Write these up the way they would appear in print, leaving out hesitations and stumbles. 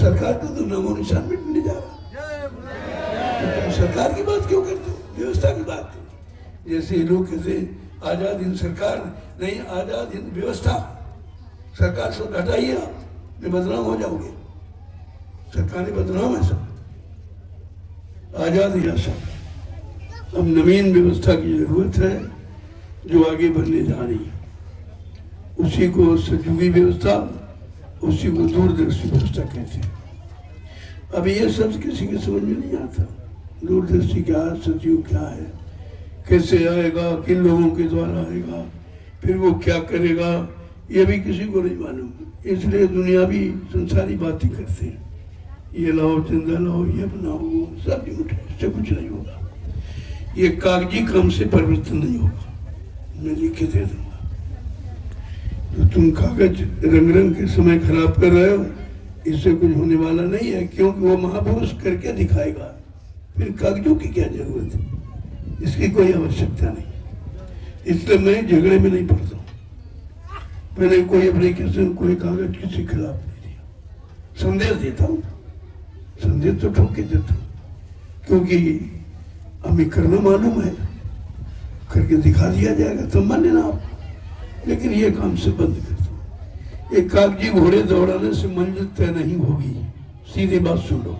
सरकार का तो नामो निशान मिटने जा रहा। तो सरकार की बात क्यों करते हो, व्यवस्था की बात करो। जैसे लोग कहते आजाद हिंद सरकार नहीं, आजाद हिंद व्यवस्था। सरकार से हटाइए, आप में बदनाम हो जाओगे। सरकारें बदनाम है सब, आजाद ही सब। अब नवीन व्यवस्था की जरूरत है जो आगे बढ़ने जा रही है। उसी को सतयुगी व्यवस्था, उसी को दूरदर्शी व्यवस्था कहते हैं। अब ये सब किसी के समझ में नहीं आता। दूरदर्शी क्या है, सतयुग क्या है, कैसे आएगा, किन लोगों के द्वारा आएगा, फिर वो क्या करेगा, ये भी किसी को नहीं मालूम। इसलिए दुनिया भी संसारी बातें करते हैं, ये लाओ चंदा लाओ, ये बनाओ, वो सब झूठ है, इससे कुछ नहीं होगा। ये कागजी काम से परिवर्तन नहीं होगा। मैं लिख के दे दूंगा। तो तुम कागज रंग रंग के समय खराब कर रहे हो, इससे कुछ होने वाला नहीं है, क्योंकि वो महापुरुष करके दिखाएगा। फिर कागजों की क्या जरूरत है, इसकी कोई आवश्यकता नहीं। इसलिए मैं झगड़े में नहीं पड़ता हूँ। मैंने कोई एप्लीकेशन, कोई कागज किसी खिलाफ नहीं दिया। संदेश देता हूँ, संदेश तो ठोक के देता हूँ, क्योंकि हमें करना मालूम है, करके दिखा दिया जाएगा तो मान लेना आप। लेकिन ये काम से बंद कर दो। एक कागजी घोड़े दौड़ाने से मंजिल तय नहीं होगी, सीधी बात सुन लो।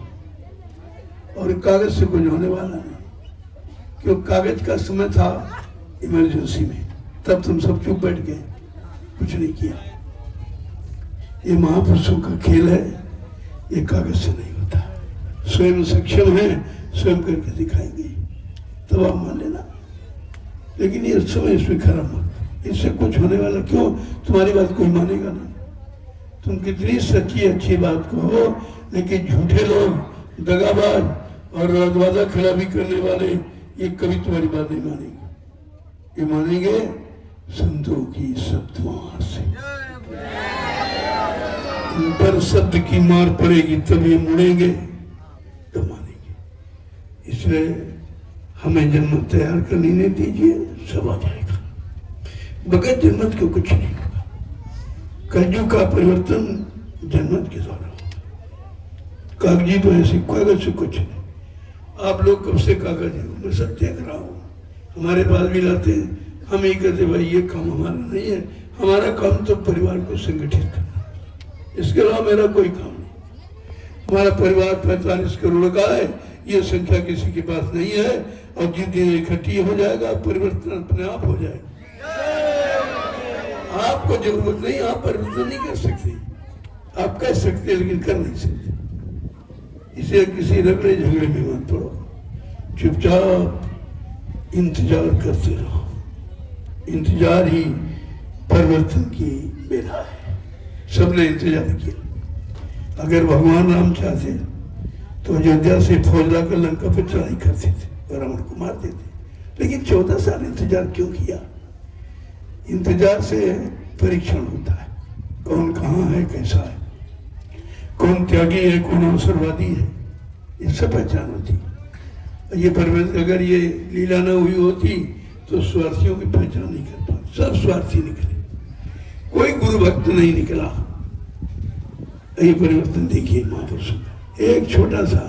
और कागज से कुछ होने वाला नहीं, क्योंकि कागज का समय था इमरजेंसी में, तब तुम सब चुप बैठ गए, कुछ नहीं किया। ये महापुरुषों का खेल है, ये कागज से नहीं होता। स्वयं सक्षम है, स्वयं करके दिखाएंगे, तब आप मान लेना। लेकिन ये समय इसमें खराब मत, इससे कुछ होने वाला क्यों, तुम्हारी बात कोई मानेगा नहीं। तुम कितनी सच्ची अच्छी बात कहो, लेकिन झूठे लोग, दगाबाज और वादा खिलाफी करने वाले, ये कभी तुम्हारी बात नहीं मानेंगे। ये मानेंगे संतों की शब्दों से। इन पर शब्द की मार पड़ेगी तब ये मुड़ेंगे, तो मानेंगे। इसलिए हमें जन्मत तैयार करनी नहीं दीजिए, सब आ जाएगा। बगैर जन्मत के कुछ नहीं होगा। कलयुग का परिवर्तन जन्मत के द्वारा होगा। कागजी तो ऐसे, कागज से कुछ नहीं। आप लोग कब से कागज है, मैं सब देख रहा हूँ। हमारे पास भी लाते हैं, हम ही कहते भाई ये काम हमारा नहीं है, हमारा काम तो परिवार को संगठित करना, इसके अलावा मेरा कोई काम नहीं। हमारा परिवार 45 करोड़ का है, ये संख्या किसी के पास नहीं है। और जिस दिन इकट्ठी हो जाएगा, परिवर्तन अपने आप हो जाएगा। आपको जरूरत नहीं, आप परिवर्तन नहीं कर सकते। आप कह सकते लेकिन कर नहीं सकते। इसे किसी रगड़े झगड़े में मत पड़ो, चुपचाप इंतजार करते रहो। इंतजार ही परिवर्तन की बेला है। सबने इंतजार किया। अगर भगवान राम चाहते तो अयोध्या से फौज लाकर लंका पर चढ़ाई करते थे और रावण को मार देते। लेकिन 14 साल इंतजार क्यों किया? इंतजार से परीक्षण होता है, कौन कहाँ है, कैसा है, कौन त्यागी है, कौन अवसरवादी है, ये सब पहचान होती। ये परिवर्तन अगर ये लीला न हुई होती तो स्वार्थियों की पहचान नहीं कर पाते। सब स्वार्थी निकले, कोई गुरु भक्त नहीं निकला। ये परिवर्तन देखिए महापुरुषों का, एक छोटा सा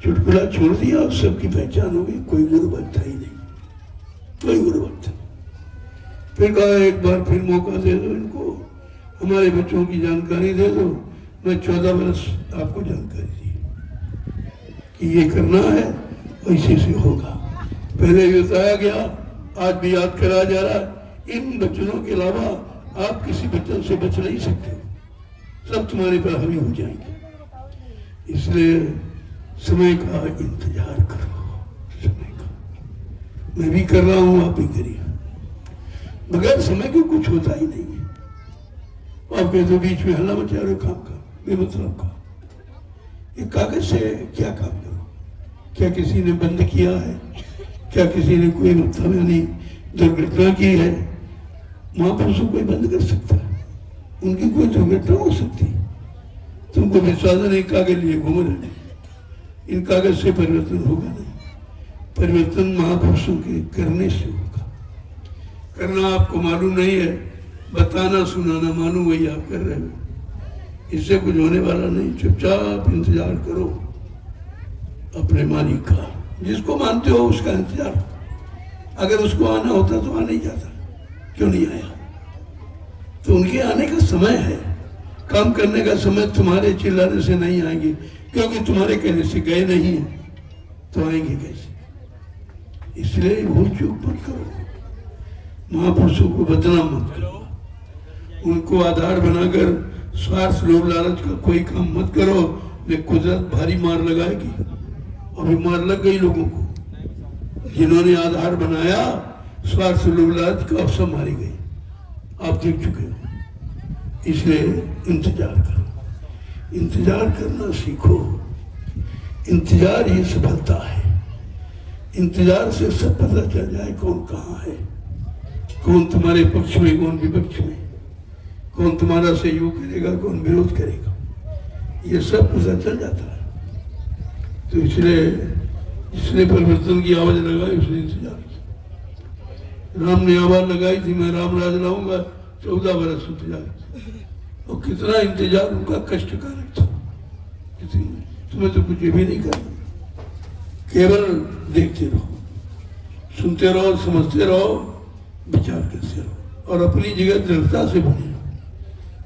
चुटकुला छोड़ दिया और सबकी पहचान हो गई। कोई गुरु भक्त ही नहीं, कोई गुरु भक्त। फिर कहा एक बार फिर मौका दे दो इनको, हमारे बच्चों की जानकारी दे दो। मैं 14 वर्ष आपको जानकारी दी कि ये करना है, वैसे से होगा। पहले भी बताया गया, आज भी याद कराया जा रहा है। इन वचनों के अलावा आप किसी वचन से बच नहीं सकते, सब तुम्हारे पर हावी हो जाएंगे। इसलिए समय का इंतजार करो, समय का। मैं भी कर रहा हूं, आप भी करिए। बगैर समय के कुछ होता ही नहीं है। आप कहते बीच में हल्ला मचा रहे काम का, बेमतलब का। ये कागज से क्या काम करो? क्या किसी ने बंद किया है? क्या किसी ने कोई मतलब यानी दुर्घटना की है? महापुरुषों कोई बंद कर सकता है? उनकी कोई दुर्घटना हो सकती? तुमको विश्वास नहीं, कागज लिए घूम रहे। इन कागज से परिवर्तन होगा नहीं। परिवर्तन महापुरुषों के करने से होगा। करना आपको मालूम नहीं है, बताना सुनाना मालूम, वही आप कर रहे हो। इससे कुछ होने वाला नहीं। चुपचाप इंतजार करो अपने मालिक का, जिसको मानते हो उसका इंतजार। अगर उसको आना होता तो आ नहीं जाता, क्यों नहीं आया? तो उनके आने का समय है, काम करने का समय। तुम्हारे चिल्लाने से नहीं आएंगे, क्योंकि तुम्हारे कहने से गए नहीं है, तो आएंगे कैसे? इसलिए भूल चूक मत करो, महापुरुषों को बदनाम मत करो, उनको आधार बनाकर स्वार्थ लोभ लालच का कोई काम मत करो। नहीं कुदरत भारी मार लगाएगी। अभी मार लग गई लोगों को, जिन्होंने आधार बनाया स्वार्थ लोभ लालच का, अब सब मारी गई, आप देख चुके हो। इसलिए इंतजार करो, इंतजार करना सीखो। इंतजार ही सफलता है। इंतजार से सब पता चल जाए कौन कहाँ है, कौन तुम्हारे पक्ष में, कौन विपक्ष में, कौन तुम्हारा सहयोग करेगा, कौन विरोध करेगा, ये सब पता चल जाता है। तो इसलिए परिवर्तन की आवाज लगाई, उसने इंतजार किया। राम ने आवाज लगाई थी, मैं राम राज लाऊंगा, 14 बरस इंतजार। और कितना इंतजार उनका कष्टकारक था। तुम्हें तो कुछ भी नहीं करना, केवल देखते रहो, सुनते रहो, समझते रहो, विचार करते रहो, और अपनी जगह दृढ़ता से बने।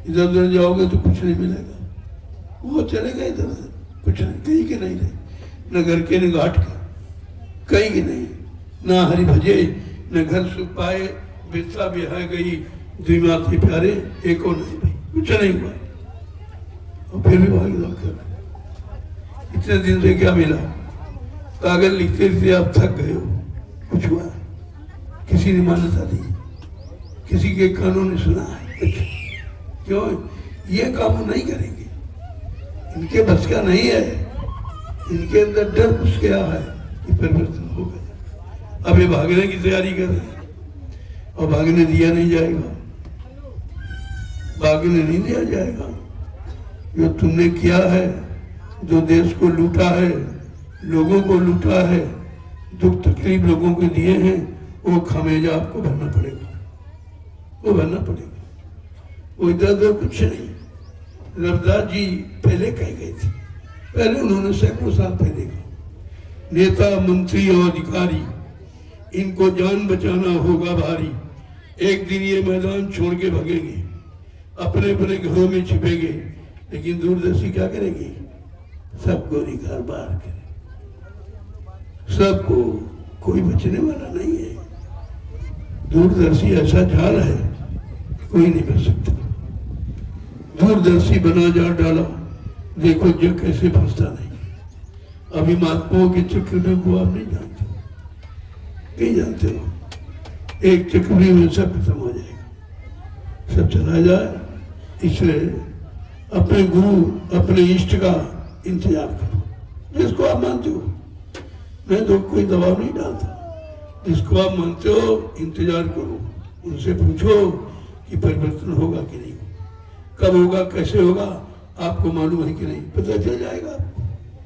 इधर उधर जाओगे तो कुछ नहीं मिलेगा, वो चले गए इधर उधर, कुछ नहीं, कहीं के नहीं रहे, न घर के न घाट के, कहीं के नहीं, ना हरि भजे न घर सुख पाए, बिरसा बिहाय गई द्विमाती प्यारे, एको नहीं भाई, कुछ नहीं हुआ। और फिर भी भागी दौड़ कर रहे, इतने दिन से क्या मिला? कागज लिखते लिखते आप थक गए हो, कुछ हुआ? किसी ने मान्यता दी, किसी के कानून ने सुना है? क्यों? ये काम नहीं करेंगे, इनके बस का नहीं है, इनके अंदर डर घुस गया है कि परिवर्तन हो गया। अब ये भागने की तैयारी कर रहे हैं, और भागने दिया नहीं जाएगा, भागने नहीं दिया जाएगा। जो तुमने किया है, जो देश को लूटा है, लोगों को लूटा है, दुख तकलीफ लोगों को दिए हैं, वो खामियाजा आपको भरना पड़ेगा, वो भरना पड़ेगा। वो इधर उधर कुछ नहीं। रविदास जी पहले कह गए थे, पहले उन्होंने सैकड़ों साल पहले कहा, नेता मंत्री और अधिकारी इनको जान बचाना होगा भारी। एक दिन ये मैदान छोड़ के भागेंगे, अपने अपने घरों में छिपेंगे, लेकिन दूरदर्शी क्या करेगी? सबको निकाल बाहर करेगी, सबको, कोई बचने वाला नहीं है। दूरदर्शी ऐसा जाल है, कोई नहीं बच सकता। दूरदर्शी बना जा डाला, देखो जग कैसे फंसता नहीं। अभी महात्माओं के चक्रव्यूह को आप नहीं जानते, नहीं जानते हो। एक चक्रव्यूह में सब खत्म हो जाएगा, सब चला जाए। इसलिए अपने गुरु, अपने इष्ट का इंतजार करो, जिसको आप मानते हो। मैं तो कोई दबाव नहीं डालता, जिसको आप मानते हो इंतजार करो, उनसे पूछो कि परिवर्तन होगा कि नहीं, कब होगा, कैसे होगा, आपको मालूम है कि नहीं, पता चल जाएगा आपको।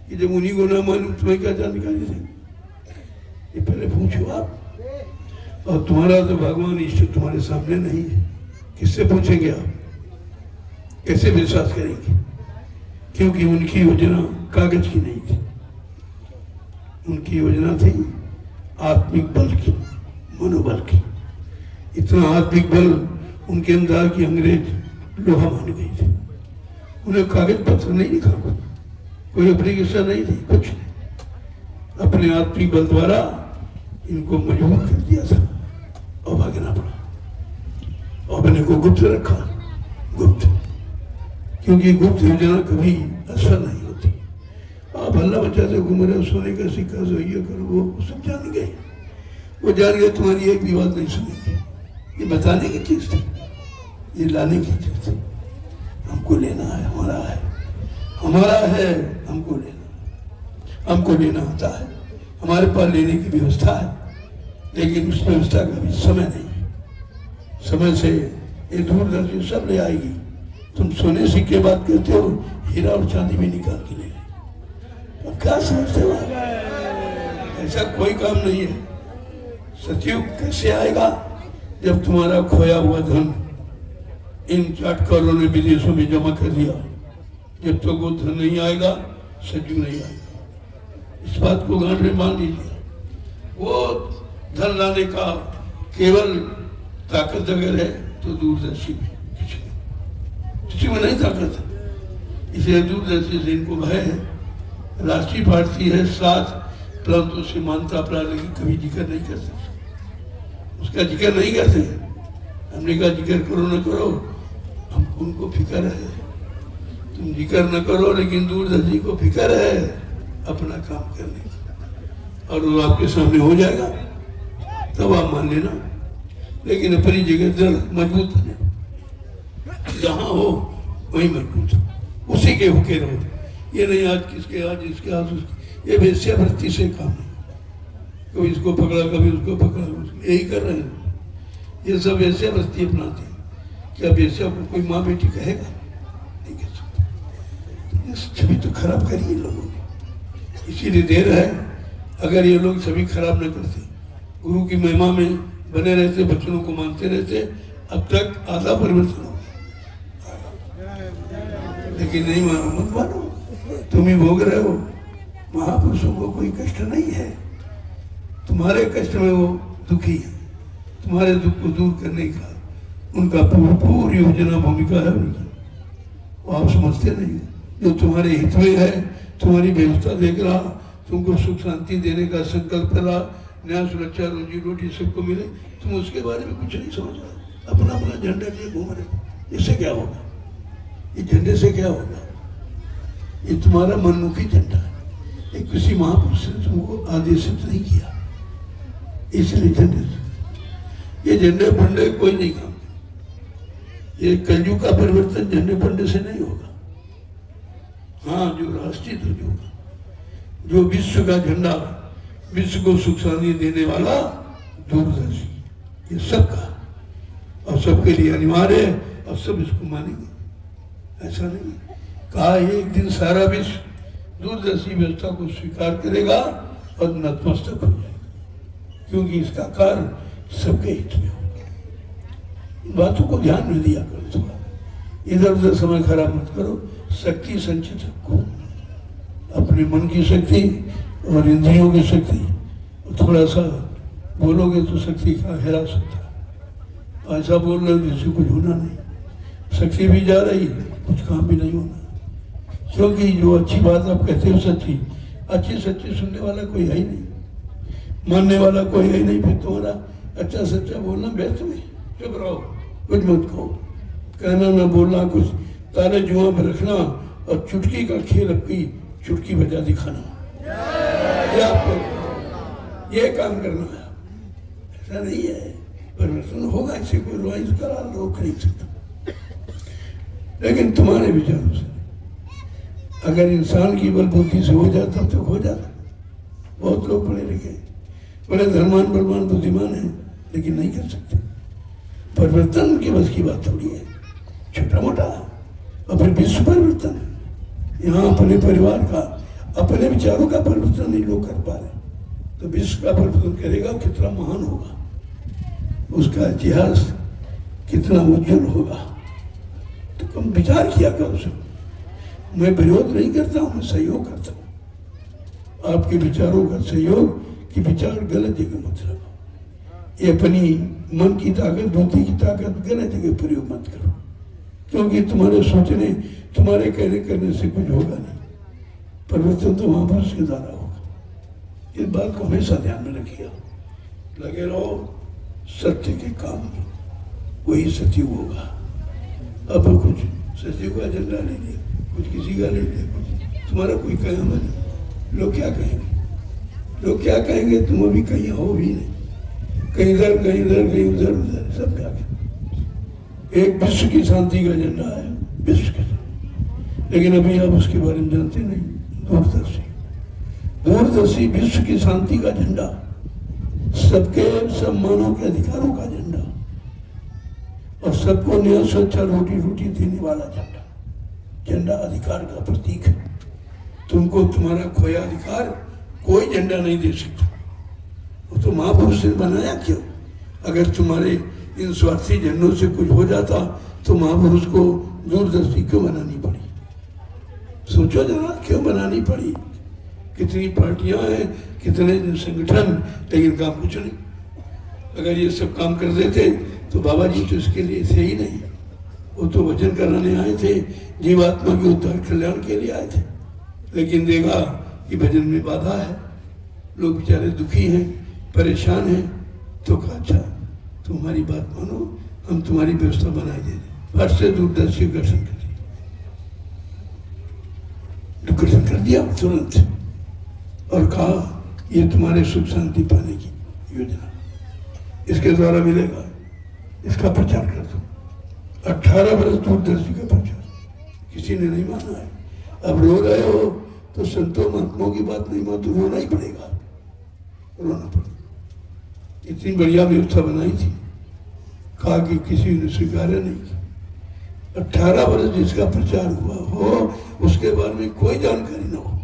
कि जब उन्हीं को ना मालूम तुम्हें क्या जानकारी देंगे? ये पहले पूछो आप। और तुम्हारा तो भगवान इष्ट तुम्हारे सामने नहीं है, किससे पूछेंगे आप? कैसे विश्वास करेंगे? क्योंकि उनकी योजना कागज की नहीं थी, उनकी योजना थी आत्मिक बल की, मनोबल की। इतना आत्मिक बल उनके अंदर की अंग्रेज लोहा मान गई थी। उन्हें कागज पत्र नहीं लिखा, कोई एप्लीकेशन नहीं थी, कुछ नहीं। अपने आत्मिक बल द्वारा इनको मजबूर कर दिया था और भागना पड़ा। और अपने को गुप्त रखा, गुप्त, क्योंकि गुप्त योजना कभी असर नहीं होती। आप हल्ला मचाते घूम रहे हो, सोने का सिक्का जो ये करो, वो सब जान गए, वो जान गए। तुम्हारी एक भी बात नहीं सुनेगी। ये बताने की चीज थी, ये लाने की चीज थी। हमको लेना है, हमारा है, हमारा है, हमको लेना, हमको लेना होता है, हमारे पास लेने की व्यवस्था है, लेकिन उस व्यवस्था का भी समय नहीं है। समय से ये दूरदर्शी सब ले आएगी। तुम सोने सिक्के बात करते हो, हीरा और चांदी भी निकाल के ले आएगी। तो क्या समझते हो? ऐसा कोई काम नहीं है। सतयुग कैसे आएगा? जब तुम्हारा खोया हुआ धन इन चाटकारों ने विदेशों में जमा कर दिया, जब तक वो धन नहीं आएगा सज्जू नहीं आएगा। इस बात को गांठ में मान लीजिए। वो धन लाने का केवल ताकत अगर है तो दूरदर्शी में, किसी में नहीं ताकत है। इसलिए दूरदर्शी से इनको भय है। राष्ट्रीय पार्टी है साथ, परंतु उसे मानता अपराध की कभी जिक्र नहीं कर सकते, उसका जिक्र नहीं करते। हमने कहा जिक्र करो न करो, हम उनको फिक्र है, तुम जिक्र न करो, लेकिन दूरदर्शी को फिक्र है अपना काम करने का, और वो आपके सामने हो जाएगा तब आप मान लेना। लेकिन अपनी जगह दृढ़ मजबूत बने, जहां हो वहीं मजबूत हो, उसी के होके रहो। ये नहीं आज किसके, आज इसके, आज उसके, ये वेश्यावृत्ति से काम नहीं। कभी इसको पकड़ा कभी उसको पकड़ा, यही कर रहे हैं। ये सब वेश्यावृत्ति अपनाते हैं। क्या वेश्या को कोई माँ बेटी कहेगा? नहीं कह सकता। छवि तो खराब करी इन लोगों ने, इसीलिए देर है। अगर ये लोग छवि खराब न करते, गुरु की महिमा में बने रहते, बच्चों को मानते रहते, अब तक आधा परिवर्तन हो गया। लेकिन नहीं मानो, मत मानो, तुम ही भोग रहे हो। महापुरुषों को कोई कष्ट नहीं है, तुम्हारे कष्ट में वो दुखी है। तुम्हारे दुख को दूर करने का उनका पूरी योजना भूमिका है उनकी, वो आप समझते नहीं। जो तुम्हारे हित में है, तुम्हारी व्यवस्था देख रहा, तुमको सुख शांति देने का संकल्प कर रहा, न्याय सुरक्षा रोजी रोटी सबको मिले, तुम उसके बारे में कुछ नहीं समझ रहे। अपना अपना झंडा लिए घूम रहे। इससे क्या होगा? ये झंडे से क्या होगा? ये तुम्हारा मनमुखी झंडा है। ये किसी महापुरुष ने तुमको आदेशित नहीं किया, इसलिए झंडे से। ये झंडे पंडे कोई नहीं काम। ये कलयुग का परिवर्तन झंडे पंडे से नहीं होगा। हाँ, जो राष्ट्रीय ध्वज होगा, जो विश्व का झंडा, विश्व को सुख शांति देने वाला दूरदर्शी, ये सबका और सबके लिए अनिवार्य है, और सब इसको मानेंगे। ऐसा नहीं कहा एक दिन सारा विश्व दूरदर्शी व्यवस्था को स्वीकार करेगा और नतमस्तक हो जाएगा, क्योंकि इसका कार्य सबके हित में होगा। इन बातों को ध्यान में दिया करो, थोड़ा इधर उधर समय खराब मत करो। शक्ति संचित रखो, अपने मन की शक्ति और इंद्रियों की शक्ति। थोड़ा सा बोलोगे तो शक्ति का हेरा सकता है। ऐसा बोल रहे हो जिससे कुछ होना नहीं, शक्ति भी जा रही, कुछ काम भी नहीं होना। क्योंकि जो अच्छी बात आप कहते हो सच्ची, अच्छी सच्ची सुनने वाला कोई है ही नहीं, मानने वाला कोई है ही नहीं। फिर तुम्हारा अच्छा सच्चा बोलना व्यर्थ में। चुप रहो, कुछ मत कहो, कहना ना बोलना, कुछ ताले जुआ में रखना, और चुटकी का खेल अपनी चुटकी बजा दिखाना, ये आपको ये काम करना है। ऐसा नहीं है, परिवर्तन होगा, इसे कोई रुआई करा रोक नहीं सकता। लेकिन तुम्हारे विचारों से अगर इंसान की बलबुद्धि से हो जाता तो हो जाता। बहुत लोग पढ़े लिखे, बड़े धर्मान बलवान बुद्धिमान हैं, लेकिन नहीं कर सकते। परिवर्तन की बस की बात थोड़ी है, छोटा मोटा। और फिर विश्व परिवर्तन, यहाँ अपने परिवार का, अपने विचारों का परिवर्तन नहीं लोग कर पा रहे, तो विश्व का परिवर्तन करेगा, कितना महान होगा, उसका इतिहास कितना उज्जवल होगा। तो कम विचार किया करो सब। मैं विरोध नहीं करता हूँ, मैं सहयोग करता हूँ। आपके विचारों का सहयोग, कि विचार गलत जगह मत लगाओ। ये अपनी मन की ताकत, बुद्धि की ताकत गलत जगह प्रयोग मत करो, क्योंकि तुम्हारे सोचने, तुम्हारे कहने करने से कुछ होगा नहीं। परिवर्तन तो महापुरुष के द्वारा होगा। इस बात को हमेशा ध्यान में रखिए। लगे रहो सत्य के काम में, वही सतयुग होगा। अब कुछ सतयुग का झंडा ले लिया, कुछ किसी का ले लिया, कुछ तुम्हारा कोई कदम नहीं। लोग क्या कहेंगे? लोग क्या कहेंगे? तुम अभी कहीं हो भी नहीं, कहीं इधर कहीं उधर, कहीं उधर उधर, सब क्या कहें। एक विश्व की शांति का झंडा है, विश्व के, लेकिन अभी आप उसके बारे में जानते नहीं। दूरदर्शी, दूरदर्शी विश्व की शांति का झंडा, सबके सब मानव के अधिकारों का झंडा, और सबको न्याय सुरक्षा रोटी रोटी देने वाला झंडा। झंडा अधिकार का प्रतीक है। तुमको तुम्हारा खोया अधिकार कोई झंडा नहीं दे सकता। वो तो महापुरुष ने बनाया क्यों? अगर तुम्हारे इन स्वार्थी झंडों से कुछ हो जाता तो महापुरुष को दूरदर्शी क्यों बनानी पड़ी? सोचो जरा क्यों बनानी पड़ी। कितनी पार्टियां हैं, कितने संगठन, लेकिन काम कुछ नहीं। अगर ये सब काम कर देते तो बाबा जी तो इसके लिए थे ही नहीं। वो तो वचन कराने आए थे, जीवात्मा के उद्धार कल्याण के लिए आए थे। लेकिन देखा कि भजन में बाधा है, लोग बेचारे दुखी हैं, परेशान हैं। तो कहा अच्छा तुम हमारी बात मानो, हम तुम्हारी व्यवस्था बनाई दे दें। फट से दूरदर्शी गठन कर दिया, गठन कर दिया तुरंत, और कहा ये तुम्हारे सुख शांति पाने की योजना, इसके द्वारा मिलेगा, इसका प्रचार कर दो। 18 वर्ष दूरदर्शी का प्रचार, किसी ने नहीं माना है। अब रो रहे हो तो संतों महात्माओं की बात नहीं मानो तो रोना ही पड़ेगा, रोना पड़ेगा। इतनी बढ़िया व्यवस्था बनाई थी, कहा कि किसी ने स्वीकार्य नहीं की। 18 वर्ष जिसका प्रचार हुआ हो, उसके बारे में कोई जानकारी ना हो,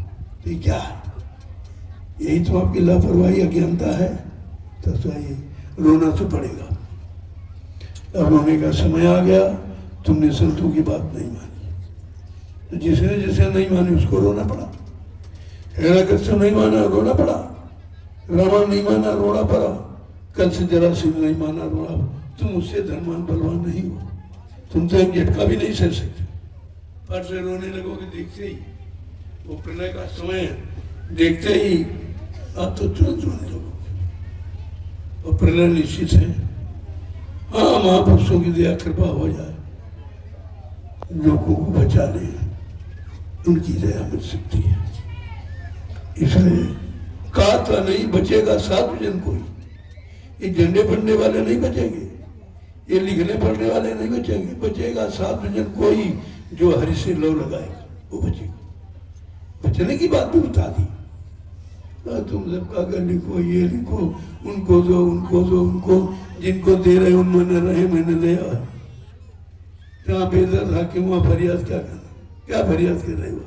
तो ये क्या है? यही तो आपकी लापरवाही, अज्ञानता है। तो ये रोना तो पड़ेगा। अब रोने का समय आ गया, तुमने संतों की बात नहीं मानी, तो जिसने जिसे नहीं मानी उसको रोना पड़ा। हिरण्यकश्यप नहीं माना, रोना पड़ा। रावण नहीं माना, रोना पड़ा। कल से जरासंध नहीं माना, रोना। तुम उससे धनवान बलवान नहीं हो, तुम तो एक झटका भी नहीं सह सकते। पर से रोने लगोगे देखते ही, वो प्रलय का समय देखते ही आप तो तुरंत रोने लगोगे। और प्रलय निश्चित है। हाँ, महापुरुषों की दया कृपा हो जाए, लोगों को बचा ले, उनकी दया मिल सकती है। इसलिए कहा था नहीं बचेगा साधु जन कोई। ये झंडे फंडे वाले नहीं बचेंगे, ये लिखने पढ़ने वाले नहीं बचेंगे। बचेगा साधु जन कोई जो हरि से लौ लगाएगा, वो बचेगा। बचने की बात भी बता दी। तुम सब कागज लिखो, ये लिखो, उनको दो, उनको दो, उनको जिनको दे रहे उनमें न रहे, मैंने दिया। जहाँ बेदर्द हाकिम वहाँ फरियाद क्या करना, क्या फरियाद कर रहे हो?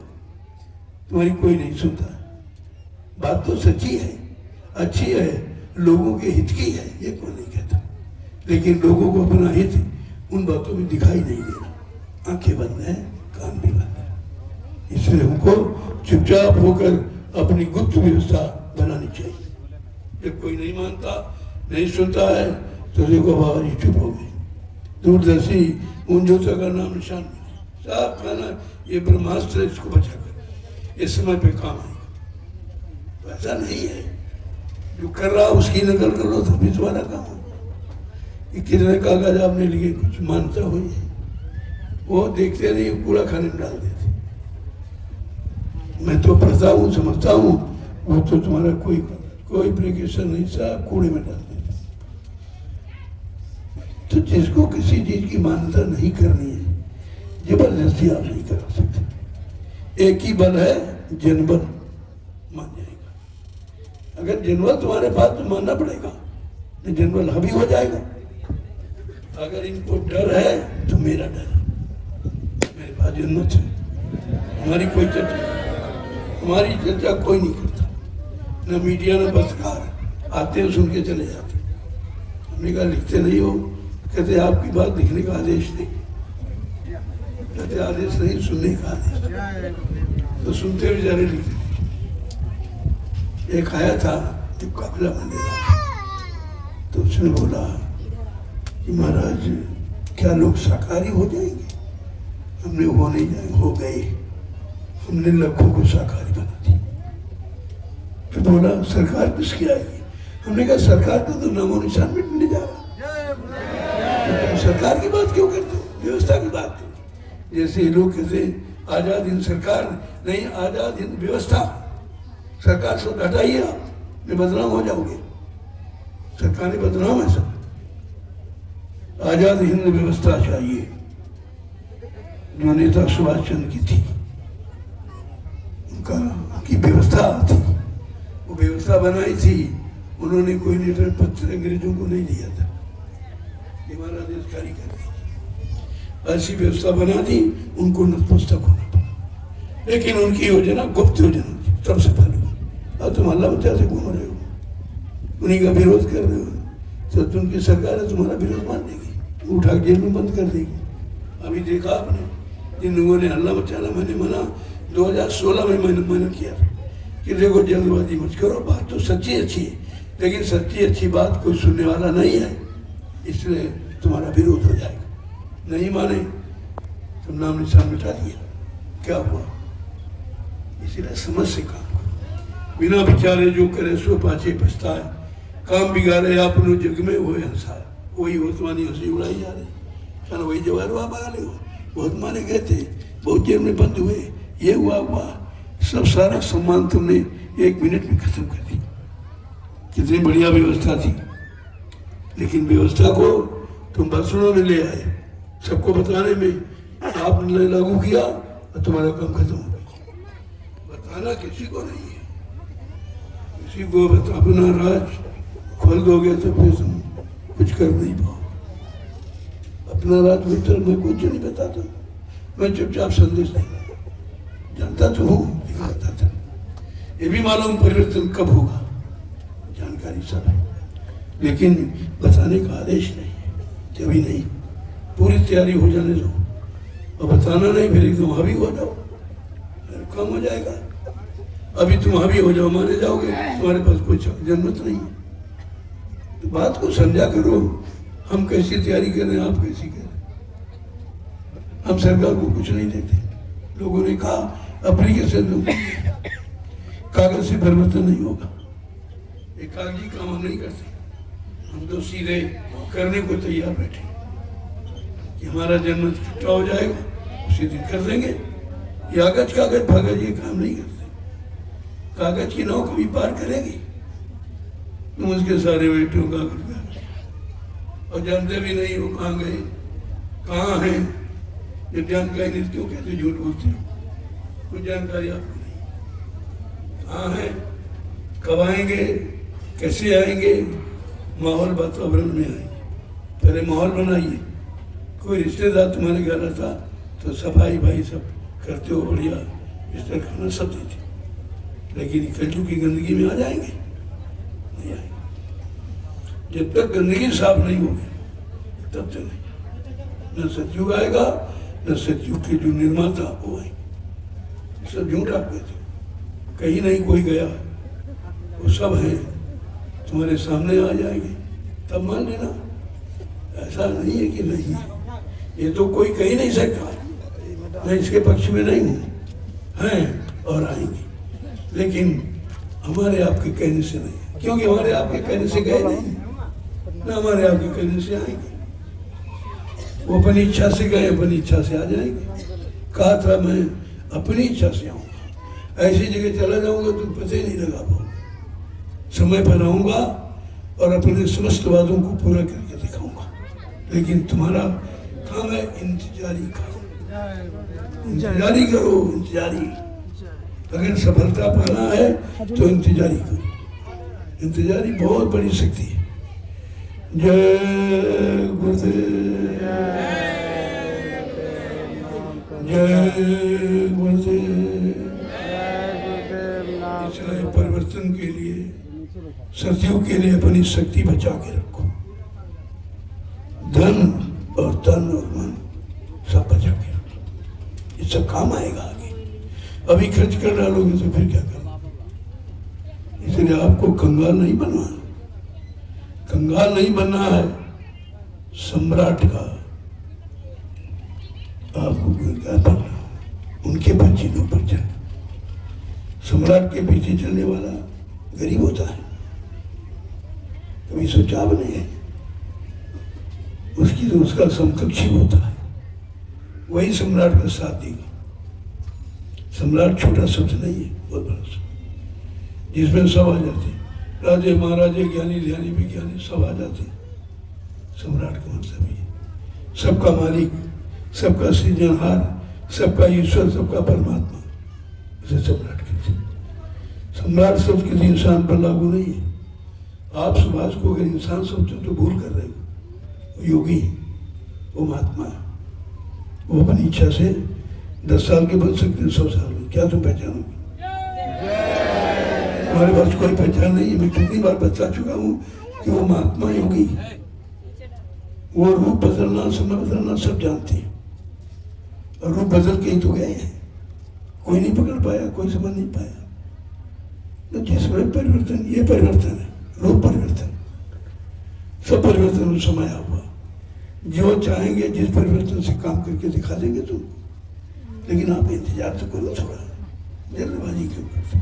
तुम्हारी कोई नहीं सुनता। बात तो सच्ची है, अच्छी है, लोगों के हित की है, ये कोई नहीं कहता। लेकिन लोगों को अपना हित उन बातों में दिखाई नहीं दे रहा। आंखें बंद है, कान भी बंद है। इसलिए हमको चुपचाप होकर अपनी गुप्त व्यवस्था बनानी चाहिए। जब कोई नहीं मानता, नहीं सुनता है, तो देखो बाबा जी चुप हो गए। दूरदर्शी उन ज्योतियों का नाम निशान नहीं, साफ खाना ये ब्रह्मास्त्र, इसको बचा कर इस समय पे काम आएगा। तो ऐसा नहीं है जो कर रहा उसकी नकल कर लो तो भी तुम्हारा काम हो। कि कितने कागज आपने लिखे, कुछ मानता हुई है, वो देखते नहीं, कूड़ा खाने में डाल देते। मैं तो पढ़ता हूँ, समझता हूँ, वो तो तुम्हारा कोई प्रिकॉशन नहीं, सब कूड़े में डाल देते। तो जिसको किसी चीज की मान्यता नहीं करनी है, जबरदस्ती आप नहीं कर सकते। एक ही बल है, जनबल मान जाएगा। अगर जनबल तुम्हारे पास तो मानना पड़ेगा, तो जनबल हावी हो जाएगा। अगर इनको डर है तो मेरा डर, मेरे पास जन्नत है। हमारी कोई चर्चा, हमारी चर्चा कोई नहीं करता, न मीडिया न पत्रकार आते हैं, सुन के चले जाते। हमने कहा लिखते नहीं हो, कहते आपकी बात लिखने का आदेश नहीं, कहते आदेश नहीं, सुनने का आदेश। तो सुनते बेचारे लिखते। एक आया था जब काफिला बंदेगा, तो उसने बोला कि महाराज क्या लोग शाकाहारी हो जाएंगे? हमने वो नहीं जाए, हो गए। हमने लाखों को शाकाहारी बना दी। तो बोला सरकार किसकी आएगी? हमने कहा सरकार का तो नामो निशान मिटने जा रहा। तो सरकार की बात क्यों करते हो? व्यवस्था की बात करो। जैसे ये लोग कहते आजाद हिंद सरकार नहीं, आजाद हिंद व्यवस्था। सरकार से हटाइए, आप बदनाम हो जाओगे। सरकारी बदनाम है सब। आजाद हिंद व्यवस्था चाहिए, जो नेता सुभाष चंद्र की थी, उनकी व्यवस्था थी, वो व्यवस्था बनाई थी। उन्होंने कोई लेटर पत्र अंग्रेजों को नहीं दिया था, हमारा देश खाली कर दी। ऐसी व्यवस्था बना दी, उनको नतमस्तक होना पड़ा। लेकिन उनकी योजना गुप्त योजना थी, तब सफल हुई। अब तुम अल्लाह बच्चा से घूम रहे हो, उन्हीं का विरोध कर रहे हो, तो उनकी सरकार है तुम्हारा विरोध मान देगी, उठा जेल में बंद कर देगी। अभी देखा आपने, जिन लोगों ने हल्ला मचाना, मैंने मना 2016 में मैंने मना किया कि देखो जल्दबाजी मत करो, बात तो सच्ची अच्छी है, लेकिन सच्ची अच्छी बात कोई सुनने वाला नहीं है, इसलिए तुम्हारा विरोध हो जाएगा। नहीं माने तो नाम निशान मिटा दिया। क्या हुआ? इसीलिए समझ से काम करो। बिना विचारे जो करे सो पाछे पछताए, काम बिगाड़े आपनो जग में वो हंसाए। वही वर्तमानी हंसी उड़ाई जा रही, चलो वही जवाहर वहाँ बगा ले। बहुत माने गए थे, बहुत जेब में बंद हुए, ये हुआ सब सारा सम्मान तुमने 1 मिनट में खत्म कर दी। कितनी बढ़िया व्यवस्था थी, लेकिन व्यवस्था को तुम भाषणों में ले आए, सबको बताने में आपने लागू किया और तुम्हारा काम खत्म हो गया। बताना किसी को नहीं है, किसी को अपना राज खोल दोगे तो फिर तुम कुछ कर नहीं पाओ। अपना राज भीतर मैं कुछ नहीं बताता, मैं चुपचाप संदेश देता, जानता तो हूँ लेकिन बताता। ये भी मालूम परिवर्तन कब होगा, जानकारी सब है, लेकिन बताने का आदेश नहीं है। अभी नहीं, पूरी तैयारी हो जाने दो, और बताना नहीं फिर एकदम हावी हो जाओ, काम हो जाएगा। अभी तुम हावी हो जाओ, माने जाओगे, तुम्हारे पास कोई जन्मत नहीं है। तो बात को समझा करो, हम कैसी तैयारी कर रहे हैं, आप कैसी कर रहे हैं। हम सरकार को कुछ नहीं देते। लोगों ने कहा एप्लीकेशन दो, कागज से परिवर्तन नहीं होगा, एक कागजी काम हम नहीं करते। हम तो सीधे करने को तैयार बैठे कि हमारा जन्म छुट्टा हो जाएगा, उसी दिन कर देंगे। कागज भागज ये काम नहीं करते। कागज की नाव कभी पार करेगी, तुम उसके सारे बेटों का और जानते भी नहीं वो कहाँ गए, कहाँ हैं। जब जानकारी नहीं, क्यों कहते झूठ बोलते हो? कुछ जानकारी आपको नहीं, कहाँ हैं, कब आएंगे, कैसे आएंगे, माहौल वातावरण में आएंगे। पहले माहौल बनाइए। कोई रिश्तेदार तुम्हारे घर आता तो सफाई भाई सब करते हो, बढ़िया बिस्तर खाना सब देते, लेकिन कलजू की गंदगी में आ जाएंगे, नहीं आएंगे। जब तक गंदगी साफ नहीं होगी तब तक नहीं। न सतयुग आएगा, न सतयुग के जो निर्माता वो आएंगे। सब झूठ आप कहते हो, कहीं नहीं कोई गया, वो सब है तुम्हारे सामने आ जाएंगे, तब मान लेना। ऐसा नहीं है कि नहीं है, ये तो कोई कह ही नहीं सकता, मैं इसके पक्ष में नहीं हूँ, हैं और आएंगे, लेकिन हमारे आपके कहने से नहीं, क्योंकि हमारे आपके कहने से गए नहीं, ना हमारे आपके कहने से आएंगे। वो अपनी इच्छा से गए, अपनी इच्छा से आ जाएंगे। कहा था मैं अपनी इच्छा से आऊँगा, ऐसी जगह चला जाऊँगा तुम पता ही नहीं लगा पाओगे। समय पर आऊँगा और अपने समस्त वादों को पूरा करके दिखाऊंगा, लेकिन तुम्हारा काम है इंतजारी करो, इंतजारी करो, इंतजारी। अगर सफलता पाना है तो इंतजारी करो। इंतजारी बहुत बड़ी शक्ति है। जय गुरुदेव, जय गुरुदेव। इसलिए परिवर्तन के लिए, सत्यों के लिए अपनी शक्ति बचा के रखो। धन और तन और मन सब बचा के रखो, ये सब काम आएगा आगे। अभी खर्च कर डालोगे तो फिर क्या करोगे? इसलिए आपको कंगाल नहीं बनना, कंगाल नहीं बनना है। सम्राट का आपको क्या बनना, उनके बच्चों पर चल। सम्राट के पीछे चलने वाला गरीब होता है, कभी सोचा नहीं है, उसकी तो उसका समकक्षी होता है, वही सम्राट का साथ देगा। सम्राट छोटा शब्द नहीं है, बहुत बड़ा शब्द, जिसमें सब आ जाते, राजे महाराजे ज्ञानी ध्यानी विज्ञानी सब आ जाते। सम्राट का मतलब ये सबका मालिक, सबका सृजनहार, सबका ईश्वर, सबका परमात्मा, उसे सम्राट कहते हैं। सम्राट शब्द किसी इंसान पर लागू नहीं है। आप समाज को अगर इंसान समझो तो भूल कर रहे हो। वो योगी, वो महात्मा है, वो अपनी इच्छा से 10 साल के बन सकते हैं, 100 साल में। क्या तुम पहचानोगे? हमारे पास कोई पहचान नहीं है। मैं कितनी बार बता चुका हूँ कि वो महात्मा योगी, वो रूप बदलना, समय बदलना सब जानते हैं, और रूप बदल के ही तो गए हैं। कोई नहीं पकड़ पाया, कोई समझ नहीं पाया। तो जिसमें परिवर्तन, ये परिवर्तन है, रूप परिवर्तन, सब परिवर्तन में समाया हुआ। जो चाहेंगे जिस परिवर्तन से काम करके दिखा देंगे तुमको, लेकिन आप इंतजार तो करो थोड़ा, जल्दबाजी क्यों करते?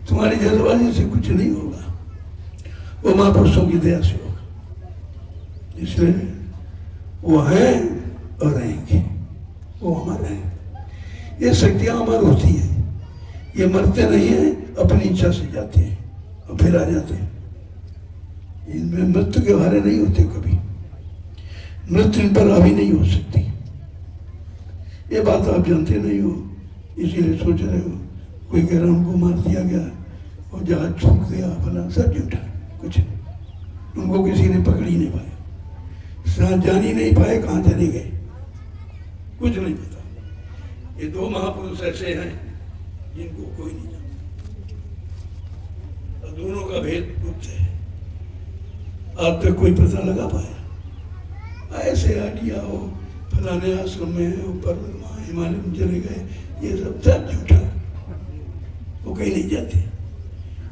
तुम्हारी जल्दबाजी से कुछ नहीं होगा, वो महापुरुषों की दया से होगा। इसलिए वो हैं और रहेंगे, वो हमारे हैं। ये शक्तियां अमर होती हैं, ये मरते नहीं हैं, अपनी इच्छा से जाते हैं और फिर आ जाते हैं। इनमें मृत्यु के हारे नहीं होते, कभी मृत्यु इन पर हावी नहीं हो सकती। ये बात आप जानते नहीं हो, इसीलिए सोच रहे हो। कोई कह रहा उनको मार दिया गया और जहाज छूट गया, फला, सब झूठा, कुछ नहीं। उनको किसी ने पकड़ ही नहीं पाया, जान ही नहीं पाए कहाँ चले गए, कुछ नहीं पता। ये दो महापुरुष ऐसे हैं जिनको कोई नहीं जानता, और दोनों का भेद गुप्त है, आज तक कोई पता लगा पाया। ऐसे आइडिया हो, फलाने आश्रम में ऊपर हिमालय में चले गए, ये सब झूठा, वो कहीं नहीं जाते।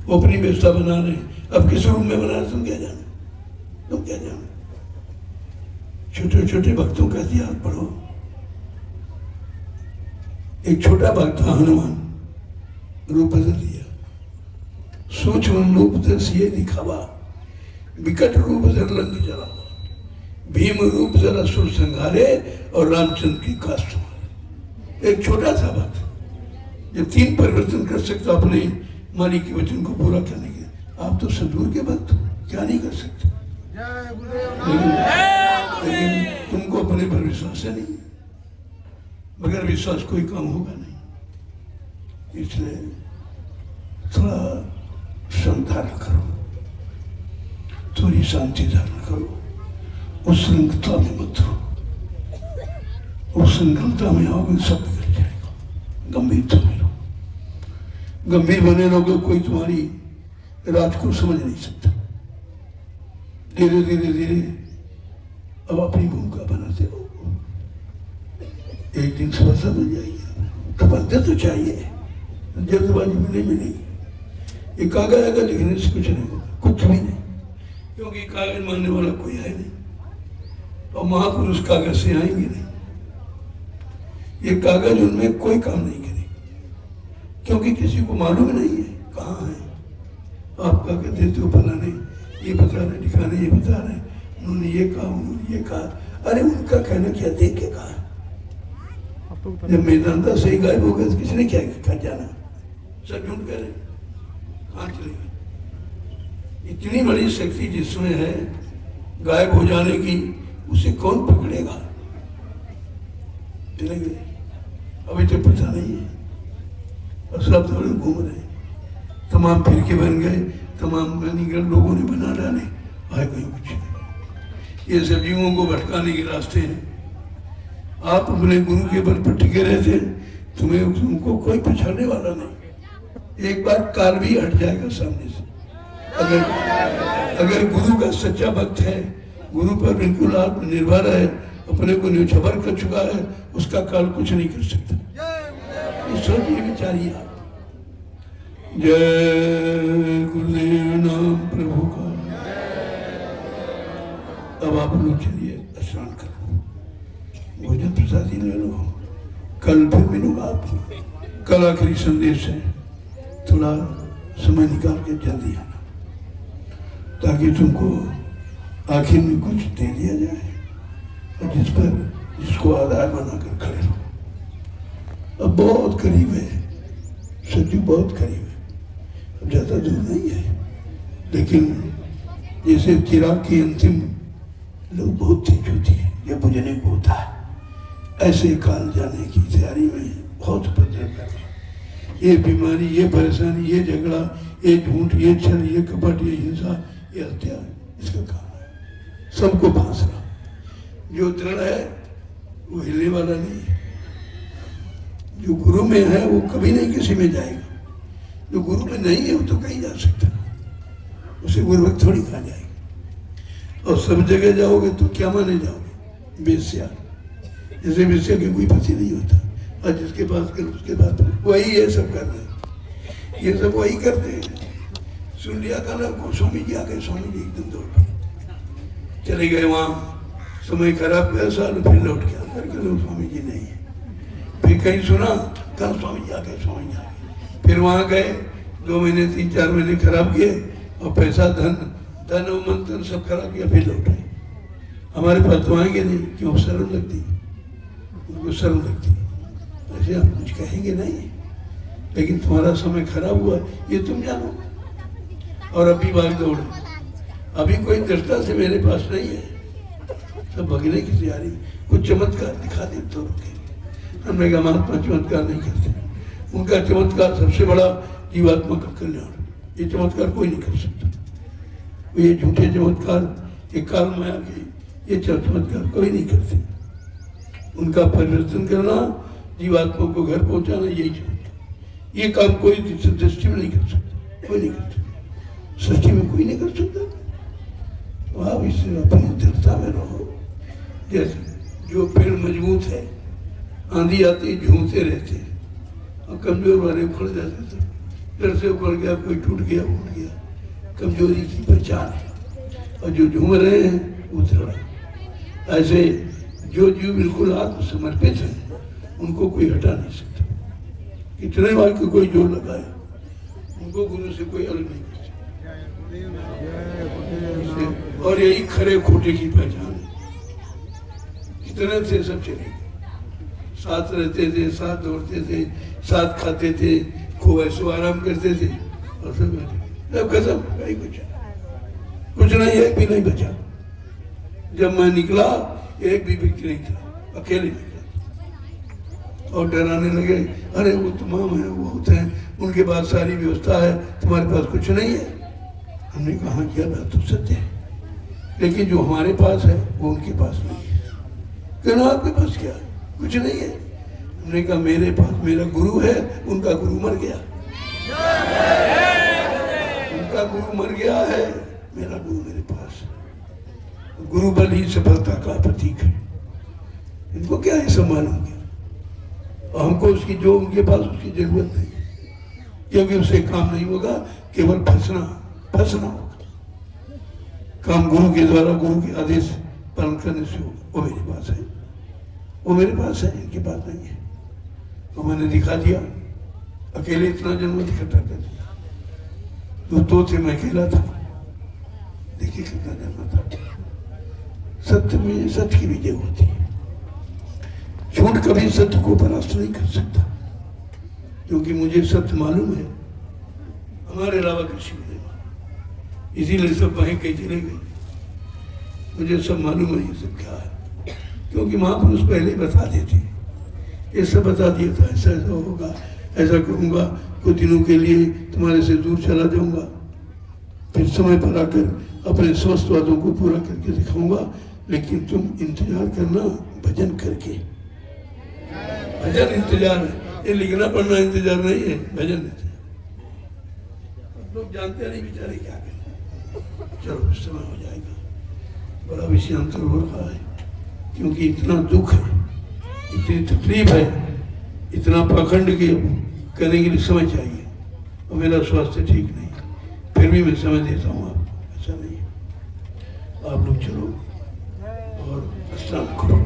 वो अपनी व्यवस्था बना रहे हैं, अब किस रूम में बना रहे, तुम क्या जानो, तुम क्या जानो। छोटे छोटे भक्तों का इतिहास पढ़ो। एक छोटा भक्त था हनुमान, रूप बदल दिया, सूक्ष्म रूप दर्शिए दिखावा, विकट रूप धर लंग जलावा, भीम रूप जर असुर संहारे और रामचंद्र की काष्ठ मारे। एक छोटा सा भक्त जब 3 परिवर्तन कर सकता अपने मालिक के वचन को पूरा करने के, आप तो सदगुरु के भक्त हो, क्या नहीं कर सकते। लेकिन तुमको अपने पर विश्वास है नहीं, मगर विश्वास कोई काम होगा नहीं। इसलिए थोड़ा संधारण करो, थोड़ी शांति धारण करो, उस श्रृंखला में मत हो। उस श्रृंखलता में आओगे सब बिगड़ जाएगा। गंभीरता में लो, गंभीर बने रहोगे, कोई तुम्हारी राज को समझ नहीं सकता। धीरे धीरे धीरे अब अपनी भूमिका बनाते हो, एक दिन सफलता मिल जाएगी। तपस्या तो चाहिए, जल्दबाजी में नहीं मिलेगी। ये कागज अगर लिखने से कुछ नहीं होगा, कुछ भी नहीं, क्योंकि कागज मानने वाला कोई है नहीं, और महापुरुष कागज से आएंगे नहीं। ये कागज उनमें कोई काम नहीं करेगी, क्योंकि किसी को मालूम नहीं है कहाँ है। आप कागज देते हो, फलाने ये बता रहे, दिखाने ये बता रहे, उन्होंने ये कहा, उन्होंने ये कहा। अरे उनका कहना क्या, देख के कहा। जब मेदांता सही गायब हो गया तो किसने क्या कर जाना, सब झूठ कह रहे, कहाँ चले गए। इतनी बड़ी शक्ति जिसमें है गायब हो जाने की, उसे कौन पकड़ेगा। चले गए, अभी तो पता नहीं है, और सब थोड़े घूम रहे, तमाम फिरके बन गए, तमाम लोगों ने बना डाले, आए कोई कुछ नहीं। ये सब जीवों को भटकाने के रास्ते हैं। आप अपने गुरु के बल पर टिके रहते, तुम्हें तुमको कोई पछाड़ने वाला नहीं। एक बार काल भी हट जाएगा सामने से। अगर गुरु का सच्चा भक्त है, गुरु पर बिल्कुल आत्मनिर्भर है, अपने को न्यूछबर कर चुका है, उसका काल कुछ नहीं कर सकता। ये सोचिए, विचारिए आप। जय गुरुदेव नाम प्रभु का। अब आप लोग चलिए स्नान करो, भोजन प्रसादी ले लो, कल फिर मिलूंगा आपको। कल आखिरी संदेश है, थोड़ा समय निकाल के जल्दी आना, ताकि तुमको आखिर में कुछ दे दिया जाए, और जिसको आधार बनाकर खड़े रहो। अब बहुत करीब है, सच्ची बहुत करीब है, अब ज्यादा दूर नहीं है। लेकिन जैसे चिराग की अंतिम लोग बहुत तेज होती है, ये बुझने को होता है, ऐसे काल जाने की तैयारी में बहुत उपद्रव कर रहे। ये बीमारी, ये परेशानी, ये झगड़ा, ये झूठ, ये छल, ये कपट, ये हिंसा, ये हत्या, इसका काम है। सबको फांस रहा। जो दृढ़ है वो हिलने वाला नहीं है। जो गुरु में है वो कभी नहीं किसी में जाएगा। जो गुरु में नहीं है वो तो कहीं जा सकता, उसे गुरुभक्त थोड़ी कहा जाएगा। और सब जगह जाओगे तो क्या माने जाओगे, बेस्या। जैसे बेस्या के कोई पति नहीं होता, और जिसके पास कर उसके पास वही ये सब कर रहे हैं, ये सब वही करते हैं। सुन लिया था ना, स्वामी जी आ गए, स्वामी जी एकदम दौड़ पड़े, चले गए वहाँ, समय खराब गया साल, फिर लौट गया करके लोग स्वामी जी नहीं है। फिर कहीं सुना, कल स्वामी जी आ गए, स्वामी जी आ गए, फिर वहाँ गए, 2 महीने 3-4 महीने खराब किए और पैसा धन और मंत्र सब खराब किया, फिर लौट आए। हमारे पास तो आएंगे नहीं, क्यों? शर्म लगती, उनको शर्म लगती, ऐसे आप कुछ कहेंगे नहीं, लेकिन तुम्हारा समय खराब हुआ ये तुम जानो। और अभी भाग दौड़े, अभी कोई दृढ़ता से मेरे पास नहीं है, सब भगने की तैयारी, कुछ चमत्कार दिखा दे तो रुके। हमने कहा महात्मा चमत्कार नहीं करते, उनका चमत्कार सबसे बड़ा जीवात्मा का कल्याण, ये चमत्कार कोई नहीं कर सकता। ये झूठे चमत्कार, ये काल माया के ये चमत्कार कोई नहीं करते। उनका परिवर्तन करना, जीवात्मा को घर पहुंचाना, यही चमत्कार। ये काम कोई दृष्टि में नहीं कर सकता, कोई नहीं कर सकता, सृष्टि में कोई नहीं कर सकता। आप इससे अपनी दृढ़ता में रहो। जैसे जो पेड़ मजबूत है, आंधी आती झूमते रहते हैं, और कमजोर वाले उखड़ जाते थे, फिर से उखड़ गया, कोई टूट गया, उठ गया, कमजोरी की पहचान है। और जो झूम रहे हैं वो दृढ़ है। ऐसे जो जीव बिल्कुल आत्मसमर्पित है, उनको कोई हटा नहीं सकता। कितने बार को कोई जोर लगाए, उनको गुरु से कोई अलग नहीं कर सकता। और यही खरे खोटे की पहचान है। कितने से सब चले गए, साथ रहते थे, साथ दौड़ते थे, साथ खाते थे, खूब ऐसो आराम करते थे, और सब खत्म, कहीं कुछ नहीं, एक भी नहीं बचा। जब मैं निकला, एक भी व्यक्ति नहीं था, अकेले निकला। और डराने लगे, अरे वो तमाम है, वो होते हैं, उनके पास सारी व्यवस्था है, तुम्हारे पास कुछ नहीं है। हमने कहा किया बात तो सत्य है, लेकिन जो हमारे पास है वो उनके पास नहीं है। कहना आपके पास क्या है? कुछ नहीं है। हमने कहा मेरे पास मेरा गुरु है, उनका गुरु मर गया, उनका गुरु मर गया है, मेरा गुरु मेरे पास है। गुरु बल ही सफलता का प्रतीक है। इनको क्या है सब मालूम गया, और हमको उसकी जो उनके पास उसकी जरूरत नहीं, क्योंकि उससे काम नहीं होगा, केवल फंसना होगा। काम गुरु के द्वारा, गुरु के आदेश पालन करने से होगा। वो मेरे पास है, वो मेरे पास है, इनके पास नहीं है। तो मैंने दिखा दिया, अकेले इतना जन्म इकट्ठा कर दिया। दो थे, मैं अकेला था, देखिए कितना जन्म था। सत्य में सत्य की विजय होती है। झूठ कभी सत्य को परास्त नहीं कर सकता, क्योंकि मुझे सत्य मालूम है, हमारे अलावा किसी को नहीं मालूम। इसीलिए सब वहीं कहीं चले गए, मुझे सब मालूम है ये सब क्या है, क्योंकि महापुरुष पहले बता देते, ये सब बता दिया था, ऐसा ऐसा होगा, ऐसा करूँगा, कुछ दिनों के लिए तुम्हारे से दूर चला जाऊँगा, फिर समय पर आकर अपने स्वस्थ वादों को पूरा करके दिखाऊंगा, लेकिन तुम इंतजार करना भजन करके। भजन इंतजार है, ये लिखना पढ़ना इंतजार नहीं है, भजन इंतजार। लोग जानते नहीं बेचारे क्या करें। चलो इस समय हो जाएगा, बड़ा विषयांतर हो रहा है, क्योंकि इतना दुख है, इतनी तकलीफ है, इतना पाखंड के करने के लिए समय चाहिए, और मेरा स्वास्थ्य ठीक नहीं है, फिर भी मैं समय देता हूँ आपको, ऐसा नहीं है। आप लोग चलो और स्नान करो।